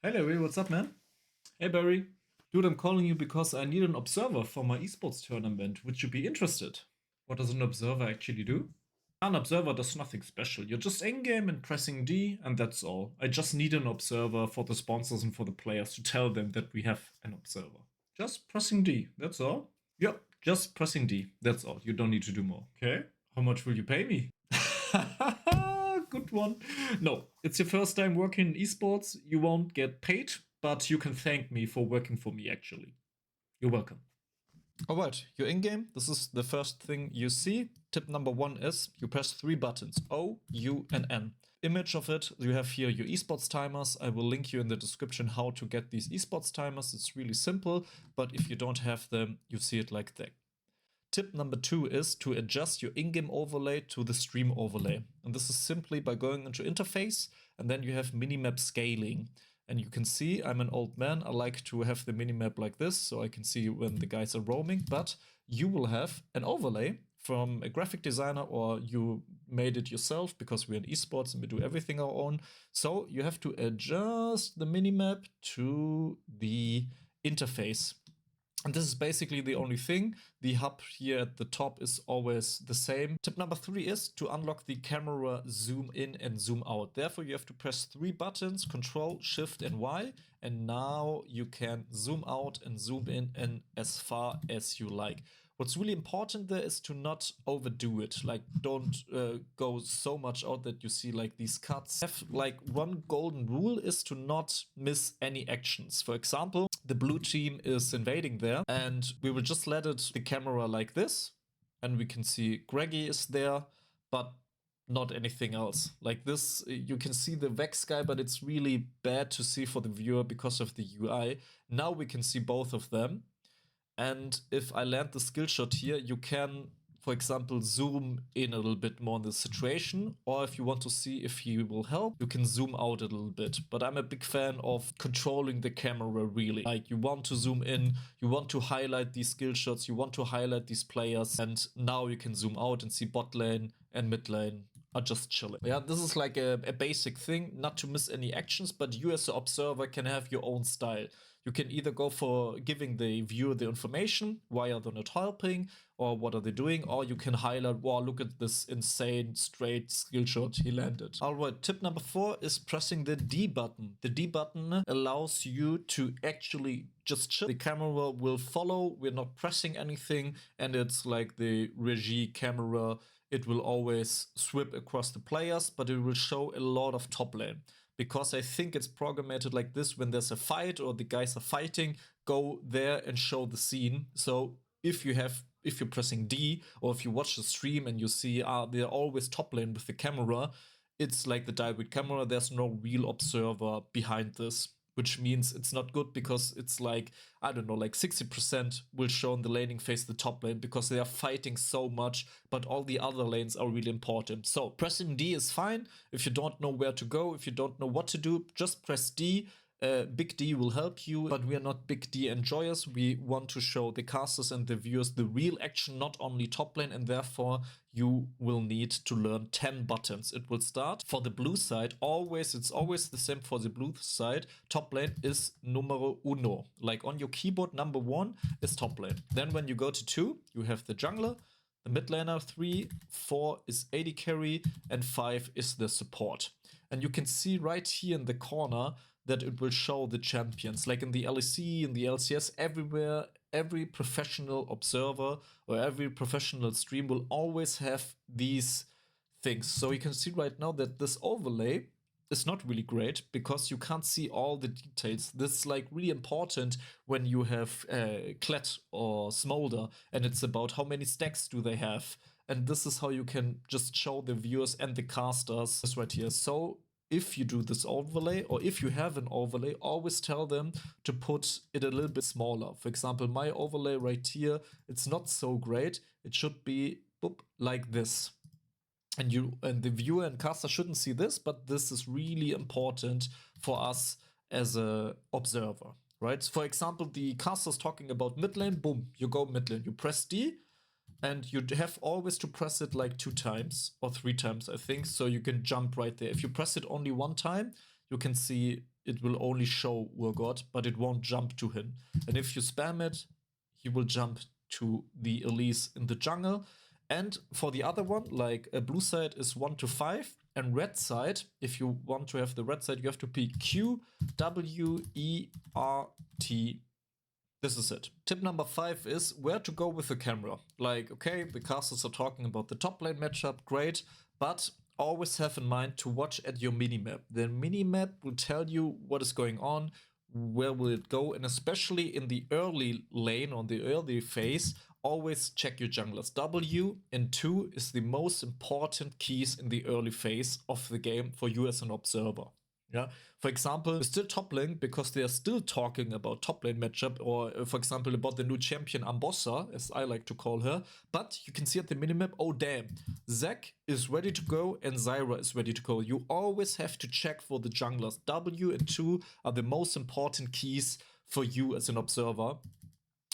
Hey Larry, what's up, man? Hey Barry. Dude, I'm calling you because I need an observer for my esports tournament. Would you be interested? What does an observer actually do? An observer does nothing special. You're just in-game and pressing D, and that's all. I just need an observer for the sponsors and for the players to tell them that we have an observer. Just pressing D, that's all. Yep, just pressing D, that's all. You don't need to do more. Okay, how much will you pay me? Good one. No, it's your first time working in esports. You won't get paid, but you can thank me for working for me, actually. You're welcome. All right, you're in game. This is the first thing you see. Tip number one is you press three buttons, O, U, and N. Image of it, you have here your esports timers. I will link you in the description how to get these esports timers. It's really simple, but if you don't have them, you see it like that. Tip number two is to adjust your in-game overlay to the stream overlay. And this is simply by going into interface, and then you have minimap scaling. And you can see I'm an old man. I like to have the minimap like this, so I can see when the guys are roaming. But you will have an overlay from a graphic designer, or you made it yourself because we're in esports and we do everything our own. So you have to adjust the minimap to the interface. And this is basically the only thing. The hub here at the top is always the same. Tip number three is to unlock the camera zoom in and zoom out. Therefore, you have to press three buttons, Control, Shift, and Y. And now you can zoom out and zoom in and as far as you like. What's really important there is to not overdo it. Like, don't go so much out that you see like these cuts. Have like one golden rule is to not miss any actions. For example, the blue team is invading there, and we will just let it the camera like this, and we can see Greggy is there, but not anything else. Like this, you can see the Vex guy, but it's really bad to see for the viewer because of the UI. Now we can see both of them. And if I land the skill shot here, you can, for example, zoom in a little bit more in the situation. Or if you want to see if he will help, you can zoom out a little bit. But I'm a big fan of controlling the camera really. Like you want to zoom in, you want to highlight these skill shots, you want to highlight these players. And now you can zoom out and see bot lane and mid lane are just chilling. Yeah, this is like a basic thing, not to miss any actions, but you as an observer can have your own style. You can either go for giving the viewer the information, why are they not helping, or what are they doing, or you can highlight, wow, look at this insane straight skill shot he landed. Alright, tip number four is pressing the D button. The D button allows you to actually just chill. The camera will follow, we're not pressing anything, and it's like the regie camera. It will always sweep across the players, but it will show a lot of top lane. Because I think it's programmed like this: when there's a fight or the guys are fighting, go there and show the scene. So if you're pressing D, or if you watch the stream and you see they're always top lane with the camera, it's like the direct camera. There's no real observer behind this, which means it's not good because it's like, I don't know, like 60% will show in the laning phase the top lane because they are fighting so much, but all the other lanes are really important. So pressing D is fine. If you don't know where to go, if you don't know what to do, just press D. Big D will help you, but we are not big D enjoyers. We want to show the casters and the viewers the real action, not only top lane, and therefore you will need to learn 10 buttons. It will start for the blue side. It's always the same for the blue side. Top lane is numero uno. Like on your keyboard, number one is top lane. Then when you go to two, you have the jungler. The mid laner, 3, 4 is AD carry, and 5 is the support. And you can see right here in the corner that it will show the champions. Like in the LEC, in the LCS, everywhere, every professional observer or every professional stream will always have these things. So you can see right now that this overlay is not really great because you can't see all the details. This is like really important when you have Klett or Smolder, and it's about how many stacks do they have. And this is how you can just show the viewers and the casters this right here. So if you do this overlay, or if you have an overlay, always tell them to put it a little bit smaller. For example, my overlay right here, it's not so great. It should be boop, like this. And the viewer and caster shouldn't see this, but this is really important for us as a observer, right? For example, the caster's talking about mid lane, boom, you go mid lane, you press D, and you have always to press it like 2 times or 3 times, I think, so you can jump right there. If you press it only 1 time, you can see it will only show Urgot, but it won't jump to him. And if you spam it, he will jump to the Elise in the jungle. And for the other one, like a blue side is 1 to 5, and red side, if you want to have the red side, you have to pick Q, W, E, R, T. This is it. Tip number 5 is where to go with the camera. Like, okay, the casters are talking about the top lane matchup, great, but always have in mind to watch at your minimap. The minimap will tell you what is going on, where will it go, and especially in the early lane, on the early phase, always check your junglers. W and 2 is the most important keys in the early phase of the game for you as an observer. Yeah, for example, we're still top lane because they are still talking about top lane matchup, or for example about the new champion Ambossa, as I like to call her. But you can see at the minimap, oh damn, Zac is ready to go and Zyra is ready to go. You always have to check for the junglers. W and 2 are the most important keys for you as an observer.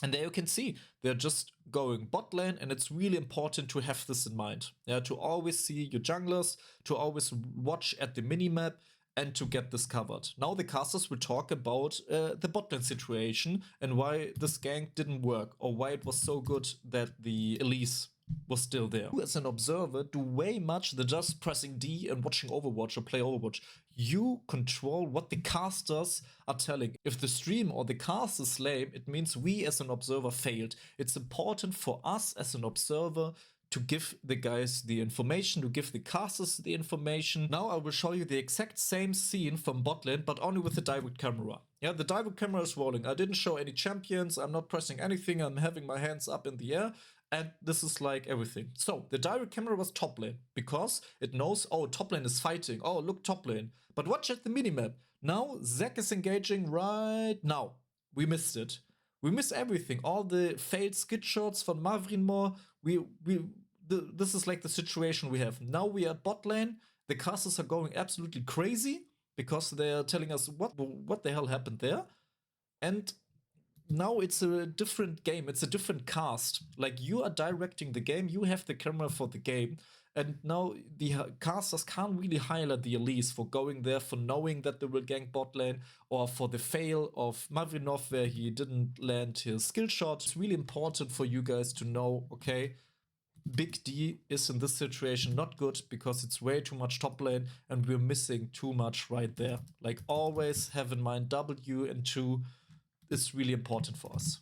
And there you can see they're just going bot lane, and it's really important to have this in mind. Yeah, to always see your junglers, to always watch at the minimap, and to get this covered. Now the casters will talk about the bot lane situation and why this gank didn't work, or why it was so good that the Elise was still there. You as an observer do way much than just pressing D and watching Overwatch or play Overwatch. You control what the casters are telling. If the stream or the cast is lame, it means we as an observer failed. It's important for us as an observer to give the guys the information, to give the casters the information. Now I will show you the exact same scene from bot lane, but only with the direct camera. Yeah, the direct camera is rolling. I didn't show any champions, I'm not pressing anything, I'm having my hands up in the air, and this is like everything. So the direct camera was top lane, because it knows, oh, top lane is fighting, oh, look, top lane. But watch at the minimap. Now Zac is engaging right now. We missed it. We missed everything. All the failed skid shots from Mavrinmore. This is like the situation we have. Now we are at bot lane. The casters are going absolutely crazy because they are telling us what the hell happened there. And now it's a different game. It's a different cast. Like, you are directing the game. You have the camera for the game. And now the casters can't really highlight the Elise for going there, for knowing that they will gank bot lane, or for the fail of Mavrinov where he didn't land his skill shot. It's really important for you guys to know, okay, Big D is in this situation not good because it's way too much top lane and we're missing too much right there. Like, always have in mind W and 2 is really important for us.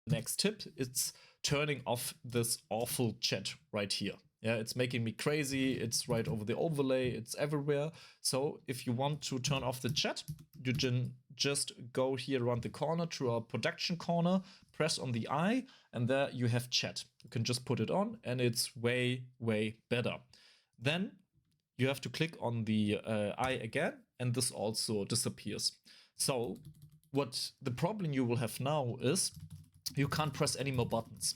Next tip, it's turning off this awful chat right here. Yeah, it's making me crazy. It's right over the overlay. It's everywhere. So if you want to turn off the chat, you can just go here around the corner to our production corner, press on the eye, and there you have chat. You can just put it on and it's way, way better. Then you have to click on the eye again, and this also disappears. So what the problem you will have now is you can't press any more buttons,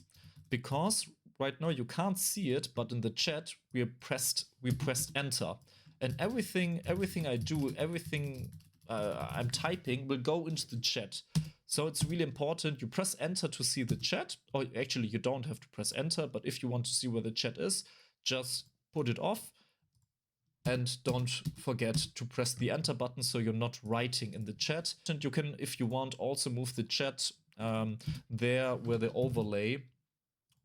because right now you can't see it, but in the chat we pressed enter, and everything I do, everything I'm typing will go into the chat. So it's really important you press enter to see the chat, or actually you don't have to press enter, but if you want to see where the chat is, just put it off. And don't forget to press the enter button so you're not writing in the chat. And you can, if you want, also move the chat there where the overlay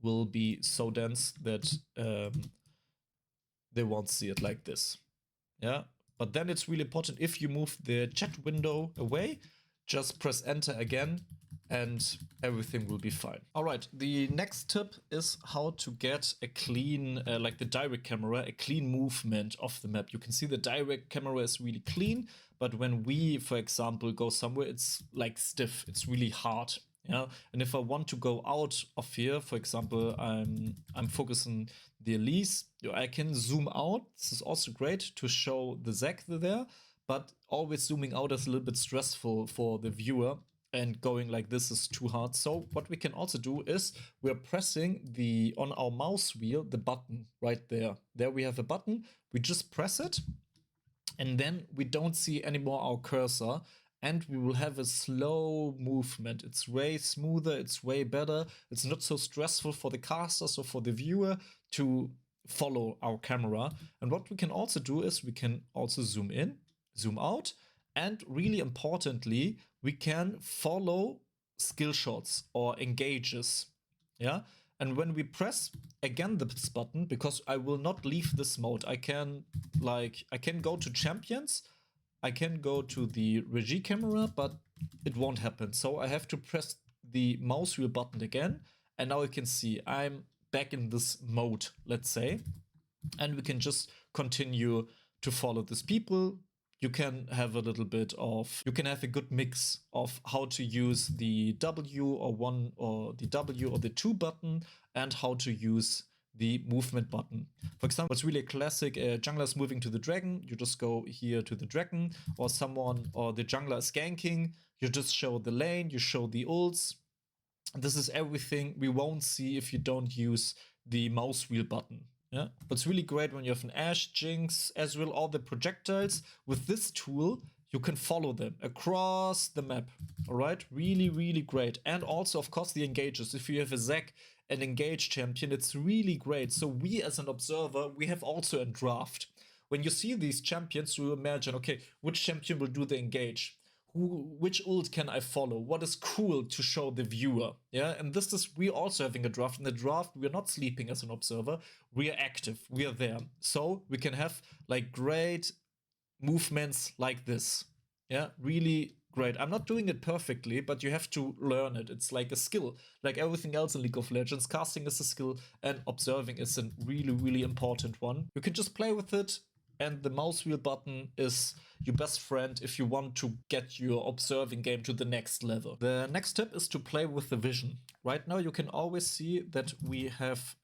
will be so dense that they won't see it like this. Yeah, but then it's really important, if you move the chat window away, just press enter again and everything will be fine. All right, the next tip is how to get a clean, like the direct camera, a clean movement of the map. You can see the direct camera is really clean, but when we, for example, go somewhere, it's like stiff, it's really hard. Yeah, and if I want to go out of here, for example, I'm focusing the Elise, I can zoom out. This is also great to show the Zac there, but always zooming out is a little bit stressful for the viewer, and going like this is too hard. So what we can also do is we're pressing on our mouse wheel the button right there. There we have a button, we just press it, and then we don't see anymore our cursor, and we will have a slow movement. It's way smoother, it's way better. It's not so stressful for the casters or for the viewer to follow our camera. And what we can also do is we can also zoom in, zoom out, And really importantly, we can follow skill shots or engages. Yeah. And when we press again this button, because I will not leave this mode, I can go to champions, I can go to the regie camera, but it won't happen. So I have to press the mouse wheel button again. And now you can see I'm back in this mode, let's say. And we can just continue to follow these people. You can have a little bit of, you can have a good mix of how to use the W or the W or the 2 button and how to use the movement button. For example, it's really a classic jungler is moving to the dragon. You just go here to the dragon, or the jungler is ganking. You just show the lane, you show the ults. This is everything we won't see if you don't use the mouse wheel button. Yeah, but it's really great when you have an Ashe, Jinx, Ezreal, all the projectiles. With this tool, you can follow them across the map. All right, really, really great. And also, of course, the engages. If you have a Zac, an engage champion, it's really great. So we, as an observer, we have also a draft. When you see these champions, you imagine, okay, which champion will do the engage? Which ult can I follow? What is cool to show the viewer? Yeah, and this is, we also having a draft. In the draft, we're not sleeping as an observer. We are active. We are there. So we can have like great movements like this. Yeah, really great. I'm not doing it perfectly, but you have to learn it. It's like a skill. Like everything else in League of Legends, casting is a skill and observing is a really, really important one. You can just play with it. And the mouse wheel button is your best friend if you want to get your observing game to the next level. The next tip is to play with the vision. Right now you can always see that we have,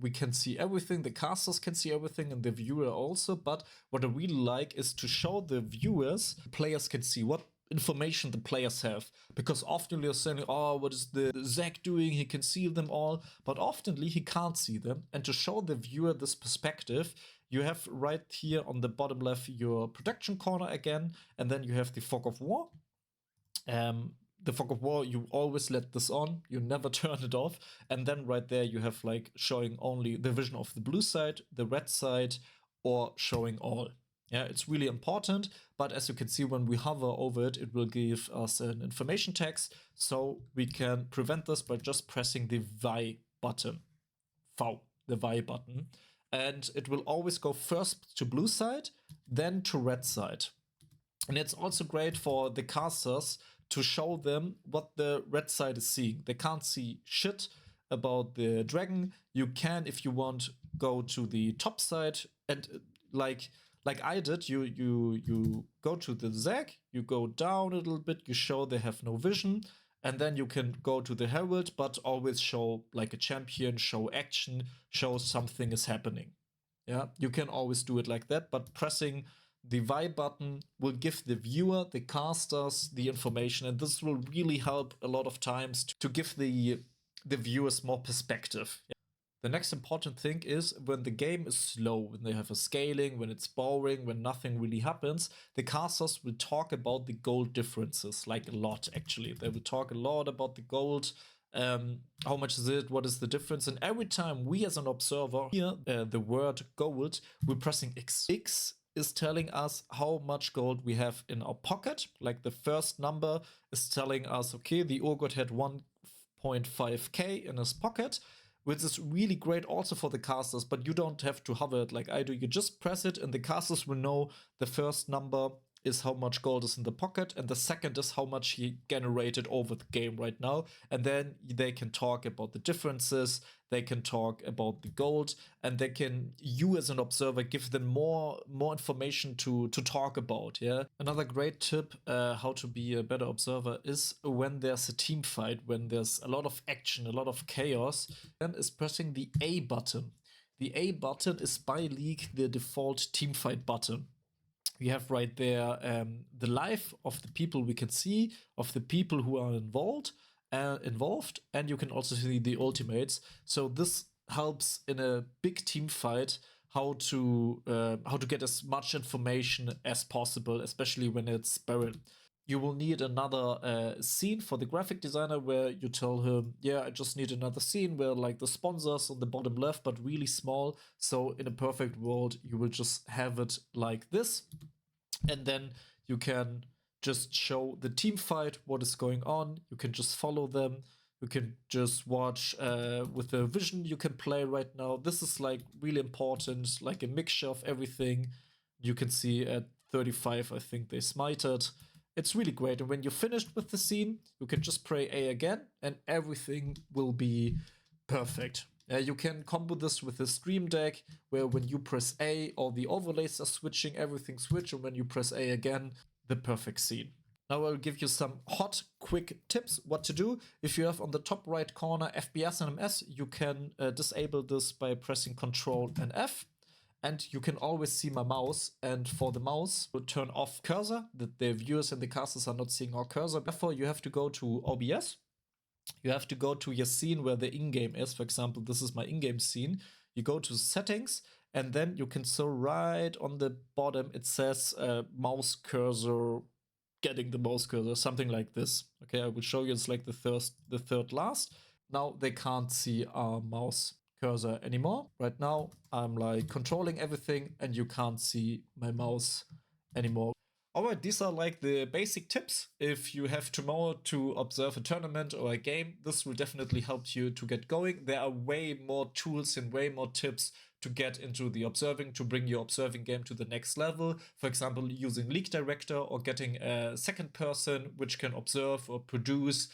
we can see everything, the casters can see everything and the viewer also, but what I really like is to show the viewers, players can see what information the players have, because often they're saying, oh, what is the Zac doing? He can see them all, but oftenly he can't see them. And to show the viewer this perspective, you have right here on the bottom left your protection corner again, and then you have the fog of war. The fog of war, you always let this on, you never turn it off, and then right there you have like showing only the vision of the blue side, the red side, or showing all. Yeah, it's really important, but as you can see, when we hover over it, it will give us an information text, so we can prevent this by just pressing the Y button. The Y button. And it will always go first to blue side, then to red side. And it's also great for the casters to show them what the red side is seeing. They can't see shit about the dragon. You can, if you want, go to the top side and like I did, you go to the Zac, you go down a little bit, you show they have no vision, and then you can go to the Herald, but always show like a champion, show action, show something is happening. Yeah, you can always do it like that, but pressing the Y button will give the viewer, the casters, the information, and this will really help a lot of times to give the viewers more perspective. The next important thing is when the game is slow, when they have a scaling, when it's boring, when nothing really happens, the casters will talk about the gold differences, like a lot actually. They will talk a lot about the gold, how much is it, what is the difference, and every time we as an observer hear the word gold, we're pressing X. X is telling us how much gold we have in our pocket, like the first number is telling us, okay, the Urgot had 1.5k in his pocket, which is really great also for the casters, but you don't have to hover it like I do. You just press it and the casters will know the first number is how much gold is in the pocket, and the second is how much he generated over the game right now. And then they can talk about the differences, they can talk about the gold, and they can, you as an observer, give them more information to talk about. Yeah. Another great tip how to be a better observer is when there's a team fight, when there's a lot of action, a lot of chaos, then is pressing the A button. The A button is by league the default teamfight button. We have right there the life of the people we can see, of the people who are involved, and you can also see the ultimates. So this helps in a big team fight how to get as much information as possible, especially when it's buried. You will need another scene for the graphic designer where you tell him, yeah, I just need another scene where like the sponsors on the bottom left, but really small. So in a perfect world, you will just have it like this. And then You can just show the team fight, what is going on. You can just follow them. You can just watch with the vision you can play right now. This is like really important, like a mixture of everything. You can see at 35, I think they smited. It's really great. And when you're finished with the scene, you can just pray A again and everything will be perfect. You can combo this with the stream deck, where when you press A, all the overlays are switching, everything switch, and when you press A again, the perfect scene. Now I'll give you some hot, quick tips what to do. If you have on the top right corner FPS and MS, you can disable this by pressing Ctrl and F. And you can always see my mouse. And for the mouse, we'll turn off cursor, that the viewers and the casters are not seeing our cursor. Therefore, you have to go to OBS. You have to go to your scene where the in-game is. For example, this is my in-game scene. You go to settings, and then you can see right on the bottom, it says mouse cursor, getting the mouse cursor, something like this. Okay, I will show you. It's like the third last. Now they can't see our mouse cursor anymore. Right now, I'm like controlling everything, and you can't see my mouse anymore. Alright, these are like the basic tips. If you have tomorrow to observe a tournament or a game, this will definitely help you to get going. There are way more tools and way more tips to get into the observing, to bring your observing game to the next level. For example, using League Director or getting a second person which can observe or produce,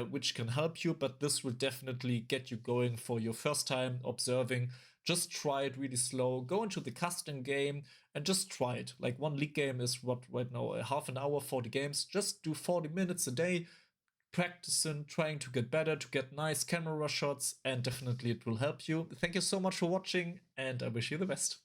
which can help you. But this will definitely get you going for your first time observing. Just try it really slow. Go into the custom game and just try it. Like one league game is what right now, a half an hour, 40 games. Just do 40 minutes a day, practicing, trying to get better, to get nice camera shots, and definitely it will help you. Thank you so much for watching, and I wish you the best.